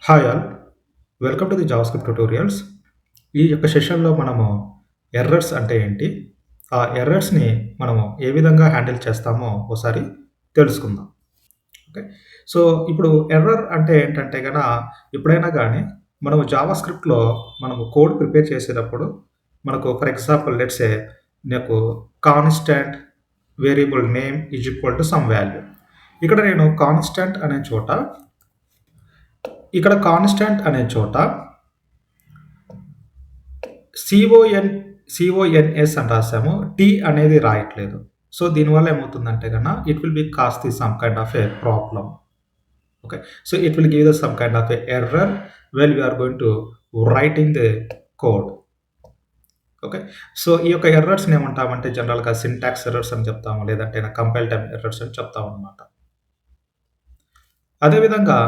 Hi all. Welcome to the JavaScript tutorials. ఈ యొక్క సెషన్‌లో మనము ఎర్రర్స్ అంటే ఏంటి? ఆ ఎర్రర్స్‌ని మనము ఏ విధంగా హ్యాండిల్ చేస్తామో ఒకసారి తెలుసుకుందాం. ఓకే. సో, ఇప్పుడు ఎర్రర్ అంటే ఏంటంటే ఎప్పుడైనా గానీ మనము జావాస్క్రిప్ట్‌లో మనము కోడ్ ప్రిపేర్ చేసేటప్పుడు మనకు ఫర్ ఎగ్జాంపుల్ లెట్స్ సే నాకు constant variable name is equal to some value. ఇక్కడ నేను కాన్స్టాంట్ అనే చోట సిఓఎన్ఎస్ అని రాసాము. టీ అనేది రాయట్లేదు. సో, దీనివల్ల ఏమవుతుందంటే it will be cost the some kind of a problem. Okay. So, it will give us some kind of a error when we are going to writing the code. Okay. So, ఈ యొక్క ఎర్రర్స్‌ని ఏమంటామంటే జనరల్‌గా syntax errors అని చెప్తాము. లేదంటే compile time errors అని చెప్తామనమాట. అదే విధంగా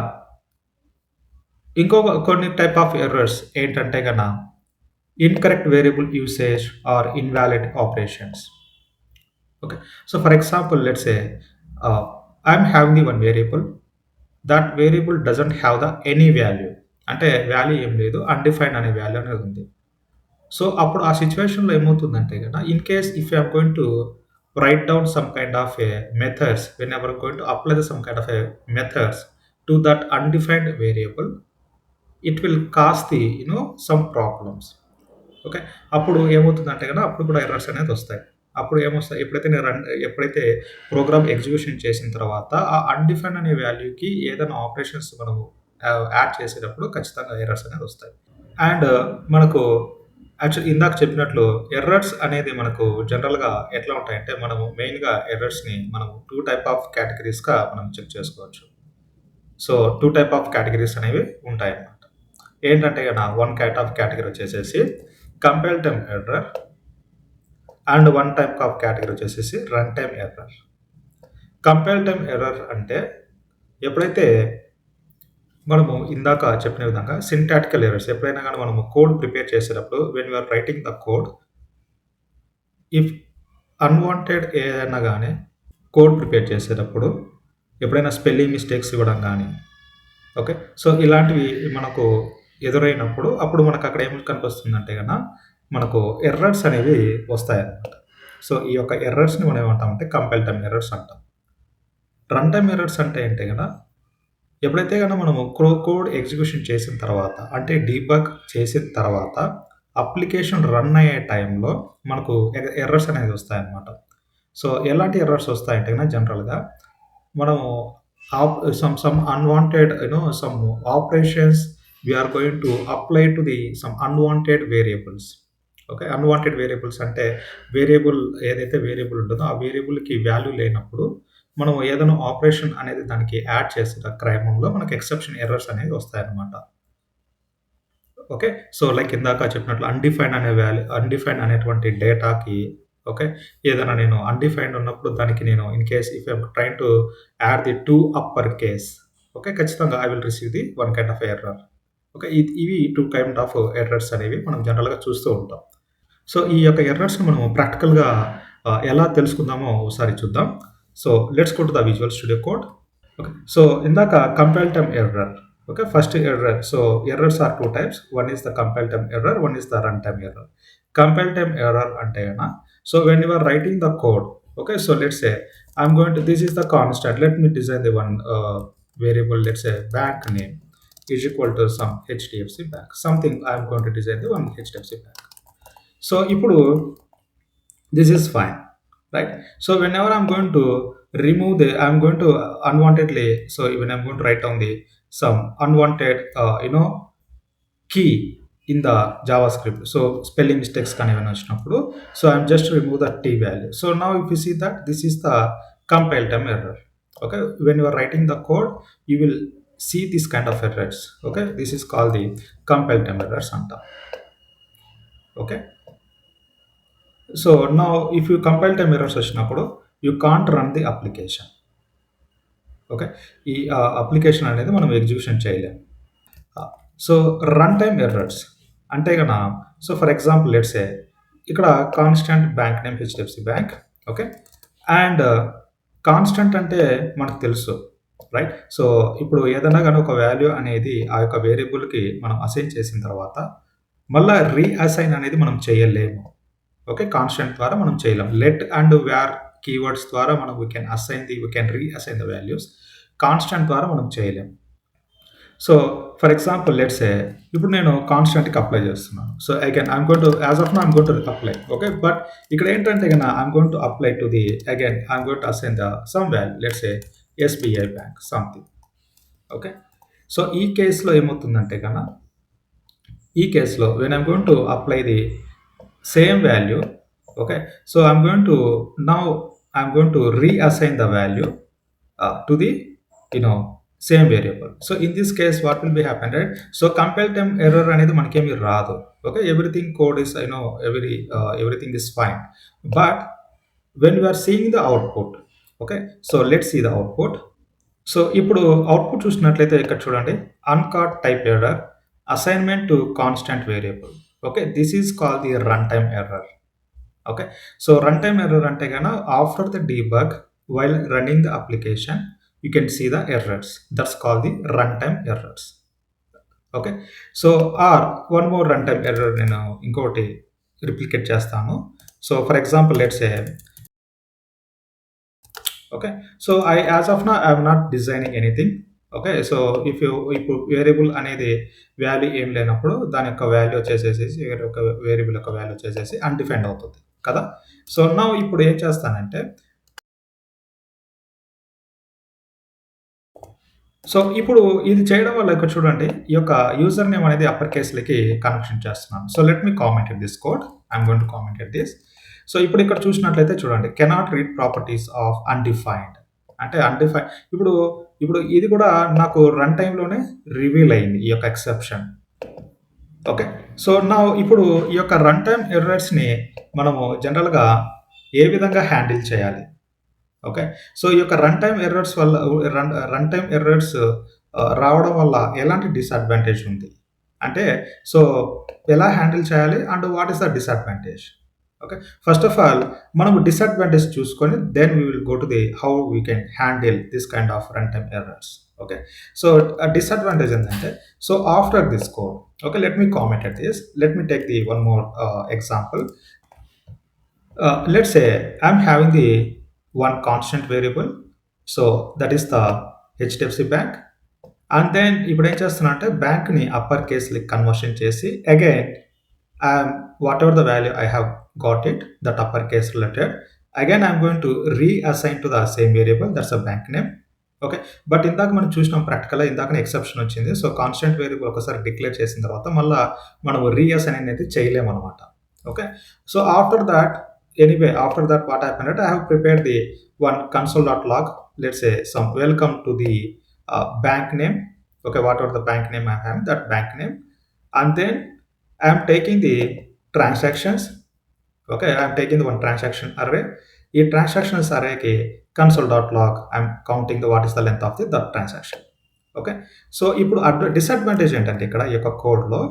కొన్ని టైప్ ఆఫ్ ఎర్రర్స్ ఏంటంటే incorrect variable usage or invalid operations. Okay. So, for example, let's say I'm having the one variable. That variable doesn't have the any value. అంటే value ఏం లేదు. Undefined అనే value అనేది ఉంది. సో, అప్పుడు ఆ సిట్యుయేషన్‌లో ఏమవుతుందంటే in case if you are going to write down some kind of a methods whenever going to apply the some kind of a methods to that undefined variable, it will cause the some problems. Okay. అప్పుడు ఏమవుతుందంటే అప్పుడు కూడా errors అనేది వస్తాయి. అప్పుడు ఏమొస్తాయి, ఎప్పుడైతే program execution చేసిన తర్వాత ఆ అన్‌డిఫైన్డ్ అనే వాల్యూకి ఏదైనా ఆపరేషన్స్ మనము యాడ్ చేసేటప్పుడు ఖచ్చితంగా ఎర్రర్స్ అనేది వస్తాయి. అండ్ మనకు ఇందాక చెప్పినట్లు ఎర్రర్స్ అనేది మనకు జనరల్‌గా ఎట్లా ఉంటాయంటే మనము మెయిన్‌గా ఎర్రర్స్‌ని మనము 2 టైప్ ఆఫ్ కేటగరీస్‌గా మనం చెక్ చేసుకోవచ్చు. సో, 2 టైప్ ఆఫ్ కేటగరీస్ అనేవి ఉంటాయన్నమాట. ఏంటంటే వన్ కేటగరీ వచ్చేసేసి compile time error and one type of category వచ్చేసేసి run time error. Compile time error అంటే ఎప్పుడైతే మనము ఇందాక చెప్పిన విధంగా సింటాక్టికల్ ఎర్రర్స్ ఎప్పుడైనా గానీ మనము కోడ్ ప్రిపేర్ చేసేటప్పుడు when you are writing the code, if unwanted ఏదైనా గానీ కోడ్ ప్రిపేర్ చేసేటప్పుడు ఎప్పుడైనా స్పెల్లింగ్ మిస్టేక్స్ ఇవ్వడం గానీ, ఓకే. సో, ఇలాంటివి మనకు ఎదురైనప్పుడు అప్పుడు మనకక్కడ ఏం కనిపిస్తుందంటే మనకు ఎర్రర్స్ అనేవి వస్తాయన్నమాట. సో, ఈ యొక్క ఎర్రర్స్‌ని మనం ఏమంటామంటే కంపైల్ టైమ్ ఎర్రర్స్ అంటాం. రన్ టైమ్ ఎర్రర్స్ అంటే ఏంటి ఎప్పుడైతే మనము కోడ్ ఎగ్జిక్యూషన్ చేసిన తర్వాత అంటే డీబగ్ చేసిన తర్వాత అప్లికేషన్ రన్ అయ్యే టైంలో మనకు ఎర్రర్స్ అనేది వస్తాయన్నమాట. సో, ఎలాంటి ఎర్రర్స్ వస్తాయంటే జనరల్‌గా మనము some unwanted some operations we are going to apply to the some unwanted variables. Okay. Unwanted variables అంటే ఏదైతే వేరియబుల్ ఉంటుందో ఆ వేరియబుల్‌కి వాల్యూ లేనప్పుడు మనం ఏదైనా ఆపరేషన్ అనేది దానికి యాడ్ చేసే క్రమంలో మనకు ఎక్సెప్షన్ ఎర్రర్స్ అనేవి వస్తాయన్నమాట. ఓకే. సో, లైక్ ఇందాక చెప్పినట్లు అన్‌డిఫైన్డ్ అనేటువంటి డేటాకి, ఓకే, ఏదైనా నేను అన్‌డిఫైన్డ్ ఉన్నప్పుడు దానికి నేను in case if I am trying to add the to upper case, okay, ఖచ్చితంగా I will receive the one kind of error. Okay. ఇవి 2 కైండ్ ఆఫ్ ఎర్రర్స్ అనేవి మనం జనరల్‌గా చూస్తూ ఉంటాం. సో, ఈ యొక్క ఎర్రర్స్‌ని మనము ప్రాక్టికల్‌గా ఎలా తెలుసుకుందామో ఒకసారి చూద్దాం. So, let's go to the visual studio code. Okay. So, ఇందాక compile time error. Okay. First error. So, errors are 2 types. One is the compile time error, one is the run time error. Compile time error అంటే so, when you are writing the code, okay. So, let's say this is the constant. Let me design the one variable, let's say bank name is equal to some HDFC bank. Something I am going to design the one HDFC bank. So, ఇప్పుడు this is fine, right? So, whenever I'm going to I'm going to unwantedly, so when I'm going to write down some unwanted, key in the JavaScript. So, spelling mistakes కానీ ఏమైనా వచ్చినప్పుడు, so I'm just remove the t value. So, now if you see that this is the compile time error. Okay, when you are writing the code, you will see this kind of errors. Okay, this is called the compile time errors అంటాం. Okay. So, now if you compile time errors వచ్చినప్పుడు you can't run the application. Okay. ఈ application అనేది మనం execution చేయలేం. So, run time errors అంటే so, for example let's say ఇక్కడ constant bank name HDFC bank. Okay. And constant అంటే మనకు తెలుసు. రైట్. సో, ఇప్పుడు ఏదైనా గాని ఒక వాల్యూ అనేది ఆ యొక్క వేరియబుల్‌కి మనం అసైన్ చేసిన తర్వాత, మళ్ళా రీఅసైన్ అనేది మనం చేయలేము. ఓకే. కాన్స్టెంట్ ద్వారా మనం చేయలేం. లెట్ అండ్ వేర్ కీవర్డ్స్ ద్వారా మనం we can reassign the values. Constant ద్వారా మనం చేయలేం. So, for example let's say ఇప్పుడు నేను కాన్స్టెంట్‌కి అప్లై చేస్తున్నాను. So, I'm going to as of now I'm going to apply. Okay. But ఇక్కడ ఏంటంటే I'm going to apply to the I'm going to assign the some value let's say SBI bank something. Okay. So, ఈ కేస్‌లో ఏమవుతుందంటే ఈ కేస్‌లో when I'm going to apply the same value, okay, so now I'm going to reassign the value to the same variable. So in this case what will be happen, right? So compile time error అనేది మనకేమి రాదు. Okay, everything code is everything is fine, but when you are seeing the output, okay, so let's see the output. So ఇప్పుడు output చూసినట్లయితే ఇక్కడ చూడండి. Uncaught type error, assignment to constant variable. Okay. This is called the run time error. Okay. So run time error అంటే after the debug while running the application you can see the errors. That's called the run time errors. Okay. So or one more run time error నేను ఇంకొకటి replicate చేస్తాను. So for example let's say, okay, so as of now I am not designing anything. Okay. So ఇప్పుడు variable అనేది value ఏం లేనప్పుడు దాని యొక్క value వచ్చేసేసి వేరే ఒక వేరియబుల్ యొక్క వాల్యూ వచ్చేసేసి అన్‌డిఫైన్డ్ అవుతుంది కదా! సో నౌ ఇప్పుడు ఏం చేస్తానంటే, సో ఇప్పుడు ఇది చేయడం వల్ల ఇక్కడ చూడండి ఈ యొక్క యూజర్ నేమ్ అనేది అప్పర్ కేస్‌లకి కన్వర్షన్ చేస్తున్నాను. So let me comment at this code. I'm going to comment at this. So ఇప్పుడు ఇక్కడ చూసినట్లయితే చూడండి, cannot read properties of undefined అంటే ఇప్పుడు ఇది కూడా నాకు రన్ టైమ్‌లోనే రివీల్ అయింది ఈ యొక్క ఎక్సెప్షన్. ఓకే. సో నౌ ఇప్పుడు ఈ యొక్క రన్ టైమ్ ఎర్రర్స్‌ని మనము జనరల్‌గా ఏ విధంగా హ్యాండిల్ చేయాలి? ఓకే. సో ఈ యొక్క రన్ టైమ్ ఎర్రర్స్ వల్ల రన్ టైమ్ ఎర్రర్స్ రావడం వల్ల ఎలాంటి డిసడ్వాంటేజ్ ఉంది? అంటే సో ఎలా హ్యాండిల్ చేయాలి? And what is the disadvantage? Okay. First of all మనము డిసడ్వాంటేజ్ చూసుకొని then we will go to the how we can handle this kind of run time errors. Okay. So disadvantage ఏంటంటే, so after this code, okay, let me comment at this. Let me take the one more example. Let's say I'm having the one constant variable, so that is the HDFC bank, and then ఇప్పుడు ఏం చేస్తున్నా అంటే బ్యాంక్ని upper కేస్లకి conversion చేసి again whatever the value I have got it, that upper case related, again I'm going to reassign to the same variable, that's a bank name. Okay. But ఇందాక మనం చూసినాం ప్రాక్టికల్‌గా, ఇందాకనే ఎక్సెప్షన్ వచ్చింది. సో కాన్స్టెంట్ వేరియబుల్ ఒకసారి declare చేసిన తర్వాత మళ్ళా మనం రీఅసైన్ అనేది చేయలేమనమాట. Okay. So after that what happened that I have prepared the one console.log, let's say some welcome to the bank name. Okay, whatever the bank name I have, that bank name, and then I am taking the transactions. Okay, I am taking the one transaction array. ఈ transactions array కి console.log I am counting the what is the length of the transaction. Okay. So ఇప్పుడు disadvantage ఏంటంటే ఇక్కడ ఈ యొక్క కోడ్‌లో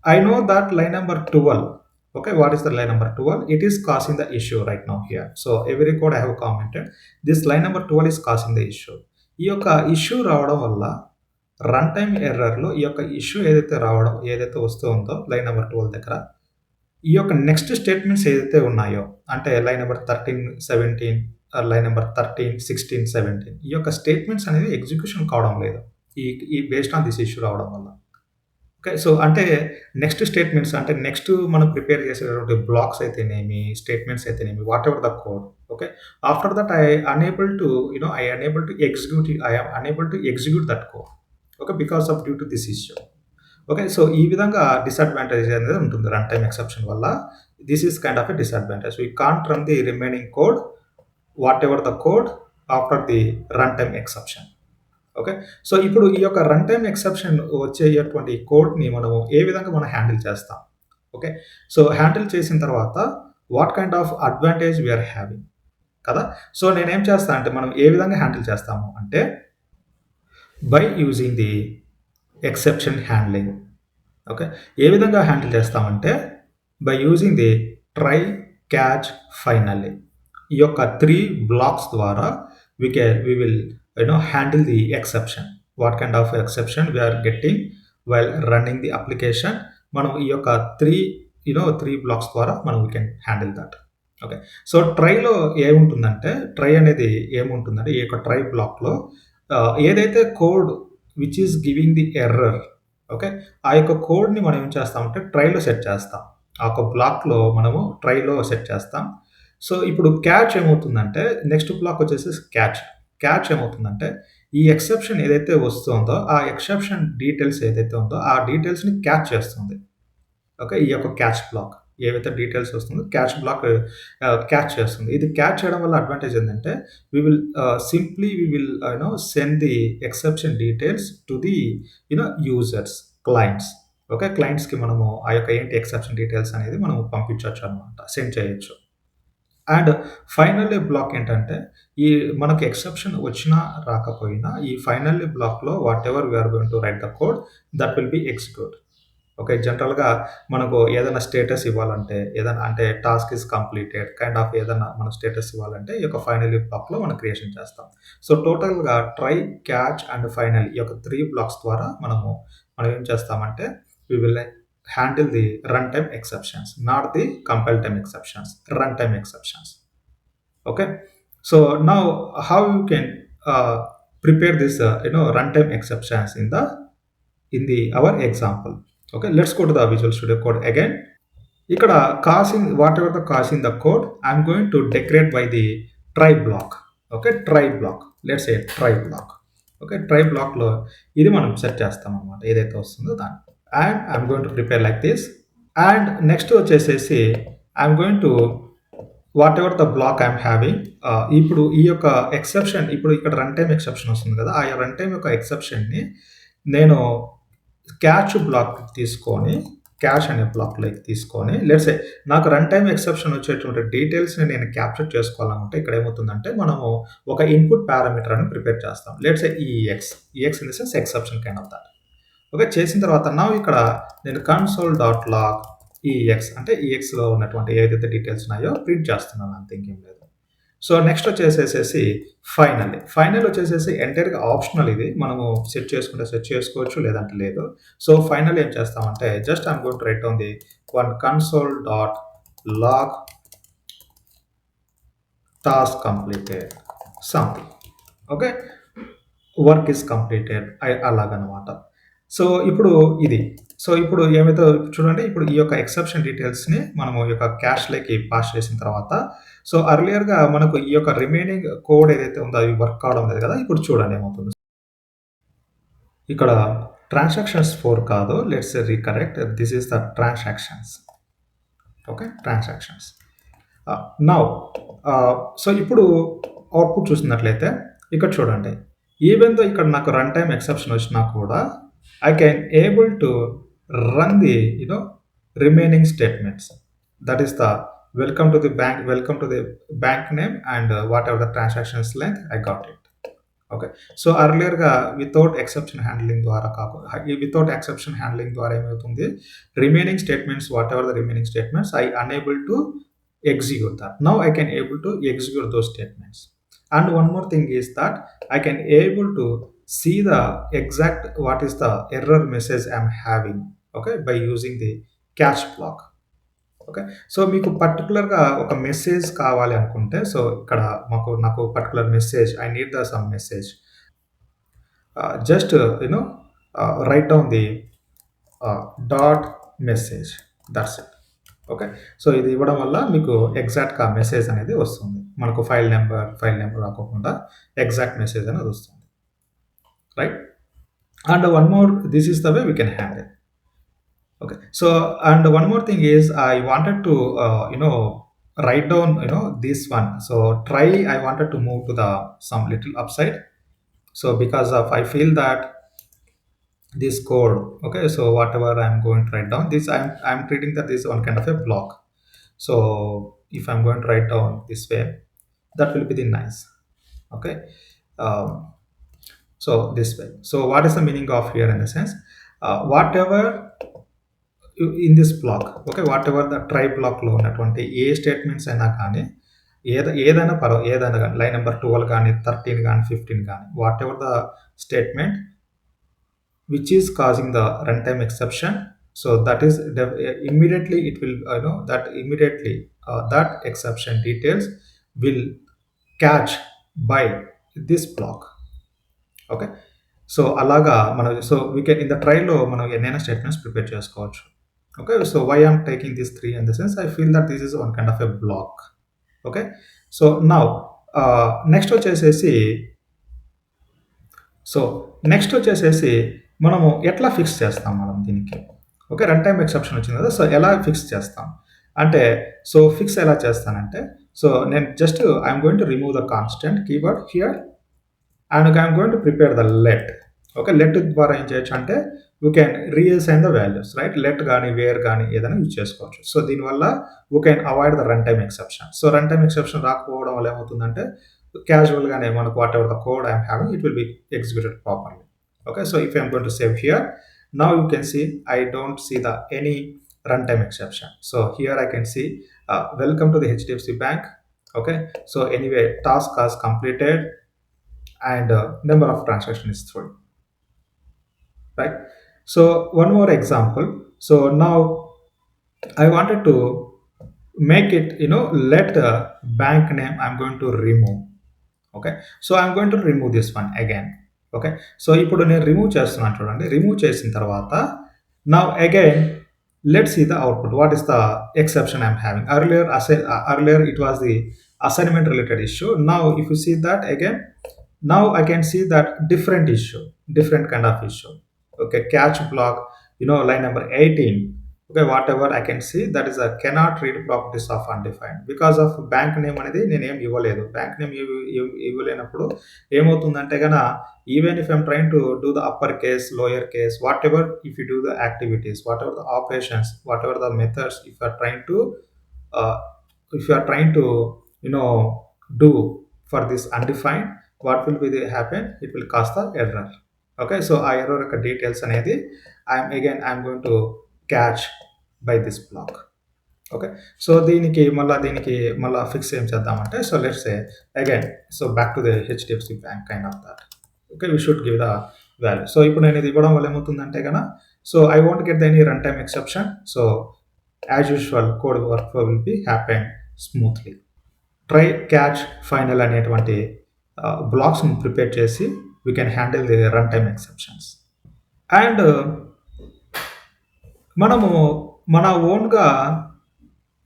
I know that line number 12. Okay, what is the line number 12? It is causing the issue right now here. So every code I have commented, this line number 12 is causing the issue. ఈ యొక్క issue రావడం వల్ల run time ఎర్రర్‌లో ఈ యొక్క issue ఏదైతే వస్తుందో line number 12 దగ్గర, ఈ యొక్క నెక్స్ట్ స్టేట్మెంట్స్ ఏదైతే ఉన్నాయో అంటే లైన్ నెంబర్ 13, 17, లైన్ నెంబర్ 13, 16, 17 ఈ యొక్క స్టేట్మెంట్స్ అనేది ఎగ్జిక్యూషన్ కావడం లేదు. ఈ బేస్డ్ ఆన్ దిస్ ఇష్యూ రావడం వల్ల. ఓకే. సో అంటే నెక్స్ట్ స్టేట్మెంట్స్ అంటే నెక్స్ట్ మనం ప్రిపేర్ చేసేటువంటి బ్లాక్స్ అయితేనేమి, స్టేట్మెంట్స్ అయితేనేమి, whatever the code. Okay. After that I am unable to execute that code. Okay. Because of due to this issue. Okay. So ఈ విధంగా డిసడ్వాంటేజ్ అనేది ఉంటుంది రన్ టైమ్ ఎక్సెప్షన్ వల్ల. This is kind of a disadvantage. We can't run the remaining code, whatever the code after the run time exception. Okay. So ఇప్పుడు ఈ యొక్క run time exception వచ్చేటువంటి కోడ్‌ని మనము ఏ విధంగా మనం హ్యాండిల్ చేస్తాం? ఓకే. సో హ్యాండిల్ చేసిన తర్వాత what kind of advantage we are having కదా! సో నేనేం చేస్తా అంటే మనం ఏ విధంగా హ్యాండిల్ చేస్తాము అంటే by using the exception handling. Okay. ఏ విధంగా హ్యాండిల్ చేస్తామంటే by using the try, catch, finally ఈ యొక్క 3 బ్లాక్స్ ద్వారా we will handle the exception. What kind of exception we are getting while running the application, మనం ఈ యొక్క త్రీ బ్లాక్స్ ద్వారా మనం we can handle that. Okay. So ట్రైలో ఏముంటుందంటే, ట్రై అనేది ఏముంటుందంటే, ఈ యొక్క ట్రై బ్లాక్లో ఏదైతే code which is giving the error, okay, ఆ యొక్క కోడ్ని మనం ఏం చేస్తామంటే ట్రైలో సెట్ చేస్తాం. ఆ యొక్క బ్లాక్లో మనము ట్రైలో సెట్ చేస్తాం. సో ఇప్పుడు క్యాచ్ ఏమవుతుందంటే, నెక్స్ట్ బ్లాక్ వచ్చేసి క్యాచ్. క్యాచ్ ఏమవుతుందంటే, ఈ ఎక్సెప్షన్ ఏదైతే వస్తుందో ఆ ఎక్సెప్షన్ డీటెయిల్స్ ఏదైతే ఉందో ఆ డీటెయిల్స్ని క్యాచ్ చేస్తుంది. ఓకే. ఈ యొక్క క్యాచ్ బ్లాక్ ఏవైతే డీటెయిల్స్ వస్తుందో క్యాచ్ బ్లాక్ క్యాచ్ చేస్తుంది. ఇది క్యాచ్ చేయడం వల్ల అడ్వాంటేజ్ ఏంటంటే, we will send the exception details to the users, clients. Okay. క్లయింట్స్కి మనము ఆ యొక్క ఏంటి ఎక్సెప్షన్ డీటెయిల్స్ అనేది మనం పంపించవచ్చు అనమాట, సెండ్ చేయొచ్చు. అండ్ ఫైనల్లీ బ్లాక్ ఏంటంటే, ఈ మనకి ఎక్సెప్షన్ వచ్చినా రాకపోయినా ఈ ఫైనల్లీ బ్లాక్లో whatever we are going to write the code that will be execute. Okay. జనరల్‌గా మనకు ఏదైనా స్టేటస్ ఇవ్వాలంటే, ఏదైనా అంటే task is completed kind of ఏదైనా మనం స్టేటస్ ఇవ్వాలంటే ఈ యొక్క ఫైనల్లీ బ్లాక్‌లో మనం క్రియేషన్ చేస్తాం. సో టోటల్‌గా ట్రై, క్యాచ్ అండ్ ఫైనల్ ఈ యొక్క 3 బ్లాక్స్ ద్వారా మనం ఏం చేస్తామంటే, we will handle the run time exceptions, not the compile time exceptions, run time exceptions. Okay. So now how you can prepare this runtime exceptions in the our example. Okay, let's go to the Visual Studio Code again. ఇక్కడ causing whatever the causing the code, I'm going to decorate by the try block. Okay, try block. Let's say try block. Okay, try block లో ఇది మనం set చేస్తాం అన్నమాట, ఏదైతే వస్తుందో దాన్ని. And I'm going to prepare like this. And next వచ్చేసేసి I'm going to whatever the block I'm having, ఇప్పుడు ఈ యొక్క ఎక్సెప్షన్, ఇప్పుడు ఇక్కడ రన్ టైమ్ ఎక్సెప్షన్ వస్తుంది కదా, ఆ రన్ టైమ్ యొక్క ఎక్సెప్షన్ని నేను క్యాచ్ బ్లాక్ తీసుకొని, క్యాచ్ అనే బ్లాక్లోకి తీసుకొని, లెట్స్ సే నాకు రన్ టైమ్ ఎక్సెప్షన్ వచ్చేటువంటి డీటెయిల్స్ని నేను క్యాప్చర్ చేసుకోవాలనుకుంటే ఇక్కడ ఏమవుతుందంటే, మనము ఒక ఇన్పుట్ పారామీటర్ అని ప్రిపేర్ చేస్తాం. Let's say EX in the sense exception kind of that. Okay. చేసిన తర్వాత నా ఇక్కడ నేను కన్సోల్ డాట్ లాగ్ ఈఎక్స్ అంటే ఈఎక్స్లో ఉన్నటువంటి ఏదైతే డీటెయిల్స్ ఉన్నాయో ప్రింట్ చేస్తున్నాను, అంత ఇంకేం లేదు. సో నెక్స్ట్ వచ్చేసేసి ఫైనల్ వచ్చేసేసి ఎంటైర్గా ఆప్షనల్, ఇది మనము సెట్ చేసుకుంటే సెట్ చేసుకోవచ్చు, లేదంటే లేదు. సో ఫైనల్ ఏం చేస్తామంటే, just I'm going to write down the one console dot log task completed something. Okay, work is completed అలాగనమాట. సో ఇప్పుడు ఇప్పుడు ఏమైతే చూడండి, ఇప్పుడు ఈ యొక్క ఎక్సెప్షన్ డీటెయిల్స్ని మనము ఈ యొక్క క్యాష్లోకి పాస్ చేసిన తర్వాత, సో అర్లియర్గా మనకు ఈ యొక్క రిమైనింగ్ కోడ్ ఏదైతే ఉందో అది వర్క్ కావడం లేదు కదా. ఇప్పుడు చూడండి ఏమవుతుంది. ఇక్కడ ట్రాన్సాక్షన్స్ 4 కాదు, let's రీకరెక్ట్, this is the transactions. Okay, transactions. Now so ఇప్పుడు అవుట్పుట్ చూసినట్లయితే ఇక్కడ చూడండి, ఈవెన్ దో ఇక్కడ నాకు రన్ టైమ్ ఎక్సెప్షన్ వచ్చినా కూడా I can able to run the remaining statements. That is the welcome to the bank name and whatever the transactions length, I got it. Okay. So earlier without exception handling ద్వారా ఏమవుతుంది, remaining statements, whatever the remaining statements, I unable to execute that. Now I can able to execute those statements. And one more thing is that I can able to see the exact what is the error message I'm having, okay, by using the catch block. Okay. So మీకు పర్టికులర్గా ఒక message కావాలి అనుకుంటే, so ఇక్కడ నాకు particular message, I need the sum message, just right down the dot message, that's it. Okay. So ఇది ఇవ్వడం వల్ల మీకు ఎగ్జాక్ట్గా మెసేజ్ అనేది వస్తుంది, మనకు ఫైల్ నెంబర్ రాకోకుండా ఎగ్జాక్ట్ మెసేజ్ అనేది వస్తుంది, right. And one more, this is the way we can handle. Okay. So and one more thing is I wanted to write down this one. So try, I wanted to move to the some little upside. So because of I feel that this code, okay, so whatever I'm going to write down, this I'm treating that this one kind of a block. So if I'm going to write down this way, that will be the nice. Okay. So this way. So what is the meaning of here in the sense, whatever in this block, okay, whatever the try block లో ఉన్నటువంటి ఏ statements అయినా కానీ ఏదైనా ఏదైనా కానీ line number 12 కానీ 13 కానీ 15 కానీ what ever the statement which is causing the runtime exception. So that is immediately it will that immediately that exception details will catch by this block. Okay, so అలాగా మనం so we can in the ట్రైల్లో మనం ఎన్నైనా statements prepare చేసుకోవచ్చు. Okay, so why am taking this 3 in the sense I feel that this is one kind of a block. Okay, so now next వచ్చేసేసి so next వచ్చేసేసి మనము ఎట్లా fix చేస్తాం మనం దీనికి. ఓకే, రన్ టైమ్ ఎక్సెప్షన్ వచ్చింది కదా, సో ఎలా ఫిక్స్ చేస్తాం అంటే, సో ఫిక్స్ ఎలా చేస్తానంటే, సో నేను just I'm going to remove the constant keyword here and I'm going to prepare the let. Okay, let ద్వారా ఏం చేయొచ్చు అంటే you can reassign the values, right? Let కానీ వేర్ కానీ ఏదైనా యూజ్ చేసుకోవచ్చు. సో దీనివల్ల you can avoid the run time exception. So run time exception రాకపోవడం వల్ల ఏమవుతుందంటే క్యాజువల్గానే మనకు what ever the code I'm having it will be executed properly. Okay, so if I'm going to save here, now you can see I don't see the any runtime exception. So here I can see welcome to the HDFC Bank. Okay, so anyway task has completed and number of transactions is 3, right? So one more example. So now I wanted to make it, let the bank name I'm going to remove. Okay, so I'm going to remove this one again. Okay, so ఇప్పుడు నేను remove చేస్తున్నాను చూడండి. Remove చేసిన తర్వాత now again let's see the output. What is the exception I'm having? earlier it was the assignment related issue. Now if you see that again, now I can see that different kind of issue. Okay, catch block, line number 18. Okay, whatever I can see that is a cannot read properties of undefined because of bank name అనేది నేనేం ఇవ్వలేదు. Bank name ఇవ్వలేనప్పుడు ఏమవుతుందంటే gonna even if I'm trying to do the upper case lower case whatever if you do the activities whatever the operations whatever the methods if you are trying to do for this undefined, what will be the happen? It will cause the error. Okay, so ఆ error యొక్క details అనేది I'm going to catch by this block. Okay, so దీనికి మళ్ళీ fix ఏం చేద్దామంటే, so let's say again so back to the HDFC bank kind of that. Okay, we should give the value. So ఇప్పుడు నేను ఇది ఇవ్వడం వల్ల ఏమవుతుందంటే కనుక so I want get the any run time exception. So as usual code work flow will be happen smoothly. Try catch final అనేటువంటి బ్లాక్స్ని prepare చేసి we can handle the run time exceptions. And మనము మన ఓన్గా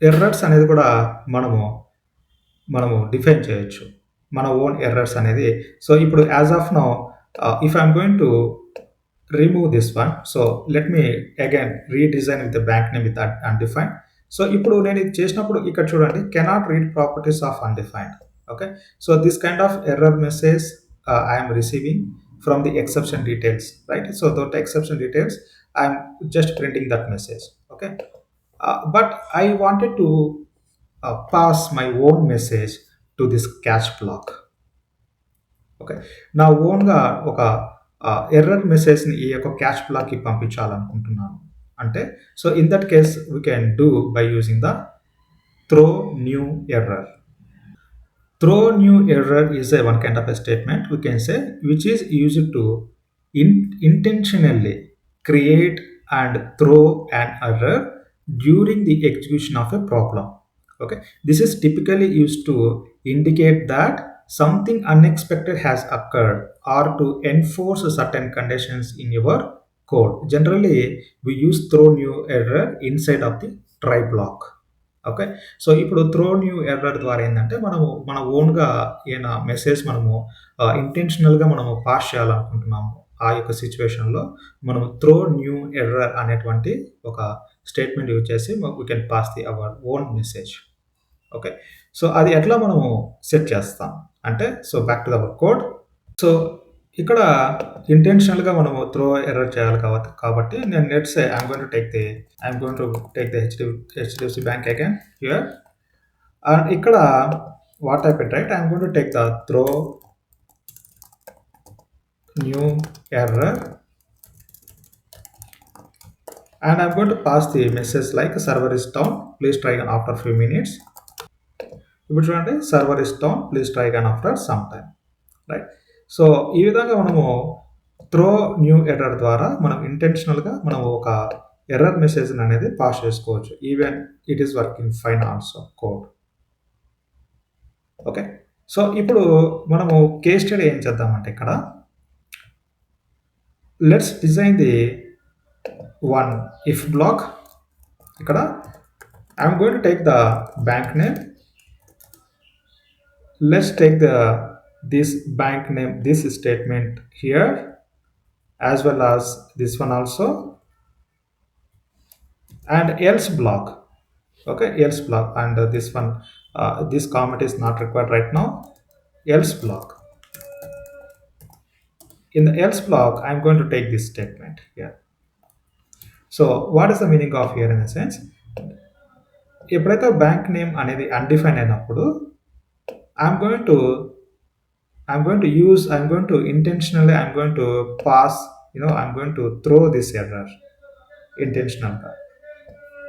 errors అనేది కూడా మనము define చేయొచ్చు, మన ఓన్ ఎర్రర్స్ అనేది. సో ఇప్పుడు as of now if I'm going to remove this one, so let me again redesign with the bank name with undefined. So ఇప్పుడు నేను ఇది చేసినప్పుడు ఇక్కడ చూడండి, cannot read properties of undefined. Okay, so this kind of error message I'm receiving from the exception details, right? So that exception details I'm just printing that message. Okay, but I wanted to pass my own message to this catch black. Okay, నా ఓన్గా ఒక error మెసేజ్ని ఈ యొక్క catch బ్లాక్కి పంపించాలనుకుంటున్నాను అంటే, so in that case we can do by using the throw new error. Throw new error is a one kind of a statement we can say which is used to intentionally create and throw an error during the execution of a problem. Okay, this is typically used to indicate that something unexpected has occurred or to enforce certain conditions in your code. Generally we use throw new error inside of the try block. Okay, so ఇప్పుడు throw new error ద్వారా ఏంటంటే మనము మన ఓన్గా ఏమైనా message మనము ఇంటెన్షనల్గా మనము pass చేయాలనుకుంటున్నాము. ఆ యొక్క సిచ్యువేషన్లో మనము త్రో న్యూ ఎర్రర్ అనేటువంటి ఒక స్టేట్మెంట్ యూజ్ చేసి we can pass the our own message. Okay, so అది ఎట్లా మనము సెట్ చేస్తాం అంటే, so back to our code. So ఇక్కడ ఇంటెన్షనల్గా మనము త్రో ఎర్రర్ చేయాలి కాబట్టి నేను let's say I'm going to take the HDFC bank again here. And ఇక్కడ what happened, right? I'm going to take the throw new error and I'm going to pass the message like server is down, please try again after few minutes. ఇప్పుడు చూడండి server is down please try again after some time, right. So ఈ విధంగా మనము throw new error ద్వారా మనం ఇంటెన్షనల్గా మనం ఒక ఎర్రర్ మెసేజ్ అనేది పాస్ చేసుకోవచ్చు, even it is working fine also code. Okay. So ఇప్పుడు మనము కేస్ స్టడీ ఏం చేద్దామంటే ఇక్కడ let's design the one if block. ఇక్కడ I'm going to take the bank name. Let's take this bank name, this statement here, as well as this one also, and else block. Okay, else block, and this one, this comment is not required right now. Else block. In the else block, I'm going to take this statement here. So what is the meaning of here in a sense? ఎప్పుడైతే bank name అనేది undefined అయినప్పుడు I'm going to I'm going to intentionally, I'm going to pass, I'm going to throw this error intentionally.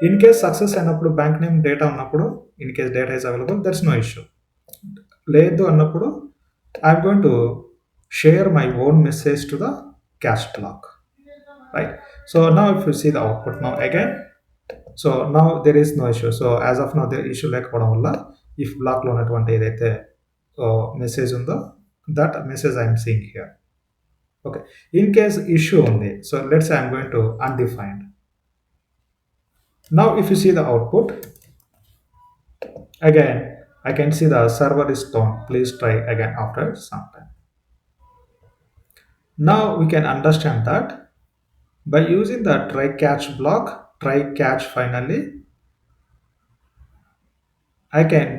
In case success అయినప్పుడు bank name data ఉన్నప్పుడు, in case data is available, that's no issue. లేదు అన్నప్పుడు I'm going to share my own message to the cash block, right. So now if you see the output now again, so now there is no issue. So as of now there issue లేకపోవడం వల్ల ఇఫ్ బ్లాక్లో ఉన్నటువంటి ఏదైతే message ఉందో that message I'm seeing here. Okay. In case issue ఉంది, so let's I'm going to undefined. Now if you see the output, again I can see the server is down, please try again after some time. Now we can understand that by using the try catch block, try catch finally, I can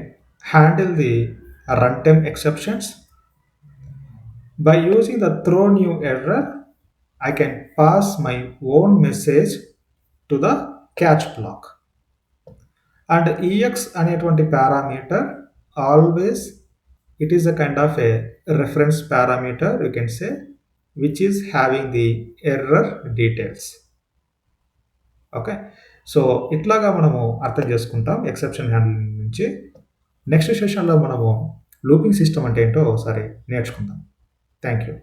handle the runtime exceptions. By using the throw new error, I can pass my own message to the catch block. And ex అనేటువంటి parameter always it is a kind of A reference parameter you can say, which is having the error details. Okay. So ఇట్లాగా మనము అర్థం చేసుకుంటాం exception handling నుంచి. Next సెషన్లో మనము looping system అంటే ఏంటో ఒకసారి నేర్చుకుందాం. Thank you.